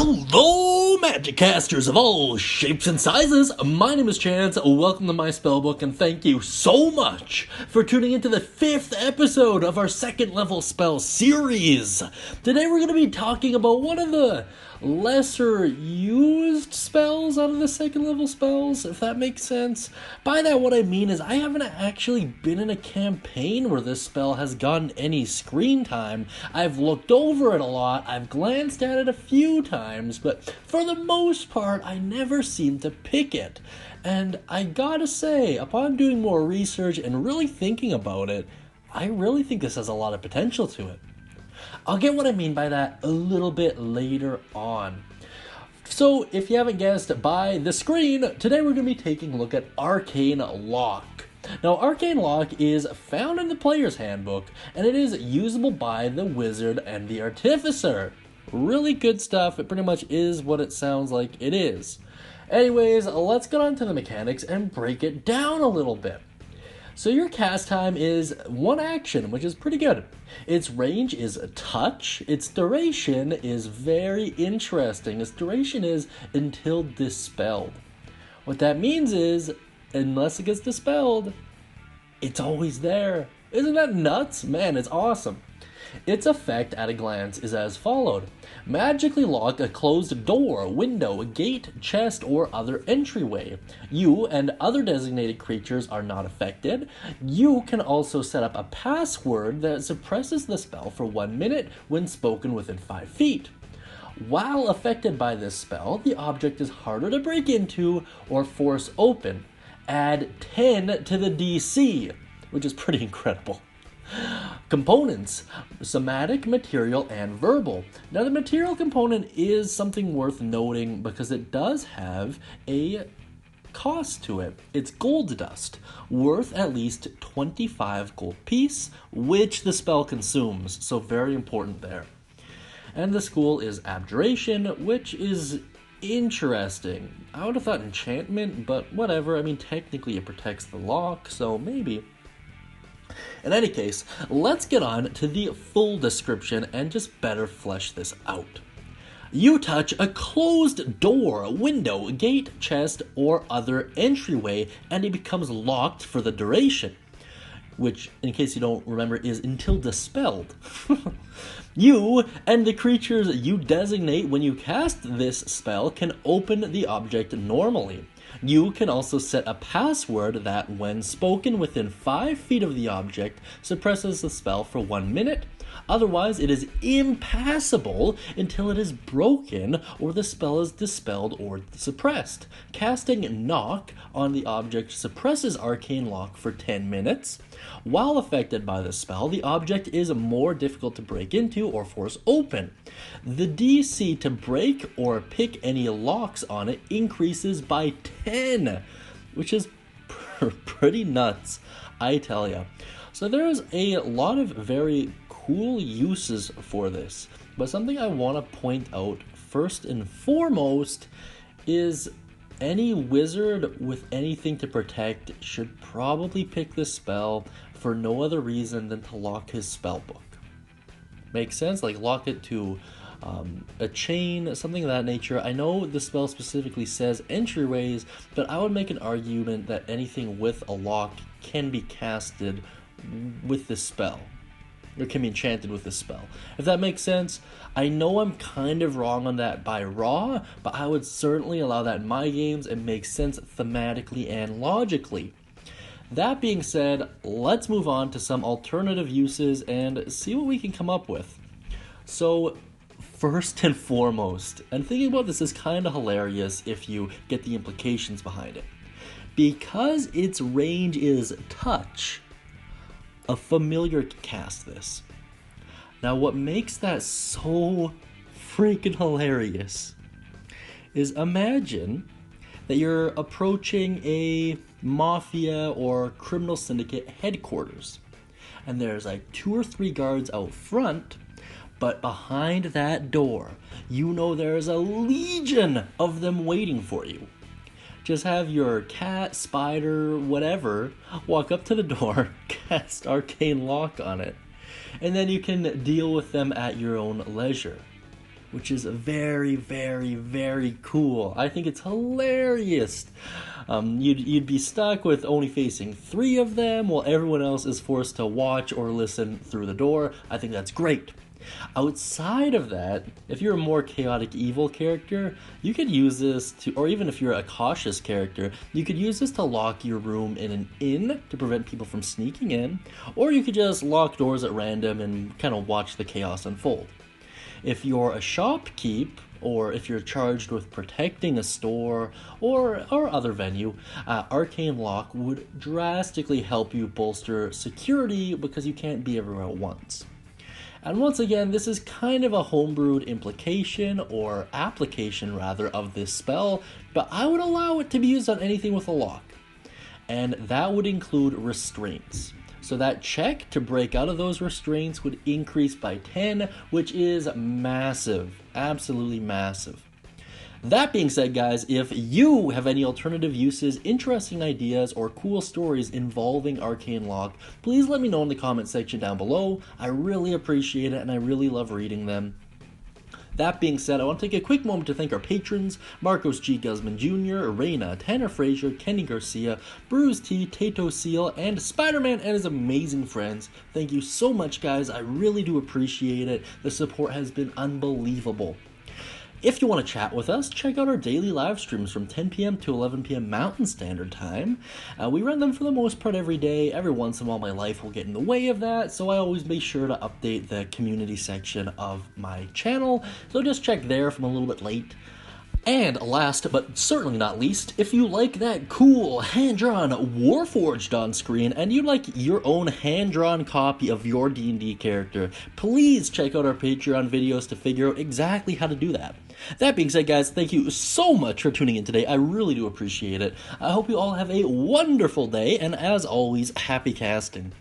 Hello, Magic Casters of all shapes and sizes. My name is Chance. Welcome to my Spellbook, and thank you so much for tuning into the 5th episode of our second level spell series. Today we're going to be talking about one of the lesser used spells out of the second level spells, if that makes sense. By that, what I mean is I haven't actually been in a campaign where this spell has gotten any screen time. I've looked over it a lot, I've glanced at it a few times, but for the most part, I never seem to pick it. And I gotta say, upon doing more research and really thinking about it, I really think this has a lot of potential to it. I'll get what I mean by that a little bit later on. So, if you haven't guessed by the screen, today we're going to be taking a look at Arcane Lock. Now, Arcane Lock is found in the player's handbook, and it is usable by the wizard and the artificer. Really good stuff. It pretty much is what it sounds like it is. Anyways, let's get on to the mechanics and break it down a little bit. So your cast time is one action, which is pretty good. Its range is a touch. Its duration is very interesting. Its duration is until dispelled. What that means is, unless it gets dispelled, it's always there. Isn't that nuts? Man, it's awesome. Its effect at a glance is as followed. Magically lock a closed door, window, gate, chest, or other entryway. You and other designated creatures are not affected. You can also set up a password that suppresses the spell for 1 minute when spoken within 5 feet. While affected by this spell, the object is harder to break into or force open. Add 10 to the DC, which is pretty incredible. Components: somatic, material, and verbal. Now the material component is something worth noting because it does have a cost to it. It's gold dust, worth at least 25 gold piece, which the spell consumes, so very important there. And the school is Abjuration, which is interesting. I would have thought enchantment, but whatever. I mean, technically it protects the lock, so maybe. In any case, let's get on to the full description and just better flesh this out. You touch a closed door, window, gate, chest, or other entryway, and it becomes locked for the duration, which, in case you don't remember, is until dispelled. You and the creatures you designate when you cast this spell can open the object normally. You can also set a password that, when spoken within 5 feet of the object, suppresses the spell for 1 minute. Otherwise, it is impassable until it is broken or the spell is dispelled or suppressed. Casting Knock on the object suppresses Arcane Lock for 10 minutes. While affected by the spell, the object is more difficult to break into or force open. The DC to break or pick any locks on it increases by 10, which is pretty nuts, I tell ya. So there's a lot of very cool uses for this, but something I want to point out first and foremost is any wizard with anything to protect should probably pick this spell for no other reason than to lock his spellbook. Makes sense? Like lock it to a chain, something of that nature. I know the spell specifically says entryways, but I would make an argument that anything with a lock can be casted with this spell, or can be enchanted with this spell, if that makes sense. I know I'm kind of wrong on that by raw, but I would certainly allow that in my games. It makes sense thematically and logically. That being said, let's move on to some alternative uses and see what we can come up with. So, first and foremost, and thinking about this is kind of hilarious if you get the implications behind it. Because its range is touch, a familiar can cast this. Now, what makes that so freaking hilarious is imagine that you're approaching a mafia or criminal syndicate headquarters, and there's like 2 or 3 guards out front, but behind that door, you know there's a legion of them waiting for you. Just have your cat, spider, whatever, walk up to the door, cast Arcane Lock on it, and then you can deal with them at your own leisure. which is very, very, very cool. I think it's hilarious. You'd be stuck with only facing 3 of them while everyone else is forced to watch or listen through the door. I think that's great. Outside of that, if you're a more chaotic evil character, you could use this to, or even if you're a cautious character, you could use this to lock your room in an inn to prevent people from sneaking in, or you could just lock doors at random and kind of watch the chaos unfold. If you're a shopkeep, or if you're charged with protecting a store or other venue, Arcane Lock would drastically help you bolster security because you can't be everywhere at once. And once again, this is kind of a homebrewed implication, or application rather, of this spell, but I would allow it to be used on anything with a lock. And that would include restraints. So that check to break out of those restraints would increase by 10, which is massive, absolutely massive. That being said, guys, if you have any alternative uses, interesting ideas, or cool stories involving Arcane Lock, please let me know in the comment section down below. I really appreciate it, and I really love reading them. That being said, I want to take a quick moment to thank our patrons: Marcos G. Guzman Jr., Reina, Tanner Frazier, Kenny Garcia, Bruce T, Tato Seal, and Spider-Man and his amazing friends. Thank you so much, guys. I really do appreciate it. The support has been unbelievable. If you want to chat with us, check out our daily live streams from 10 p.m. to 11 p.m. Mountain Standard Time. We run them for the most part every day. Every once in a while my life will get in the way of that, so I always make sure to update the community section of my channel, so just check there if I'm a little bit late. And last but certainly not least, if you like that cool hand-drawn Warforged on screen and you'd like your own hand-drawn copy of your D&D character, please check out our Patreon videos to figure out exactly how to do that. That being said, guys, thank you so much for tuning in today. I really do appreciate it. I hope you all have a wonderful day, and as always, happy casting.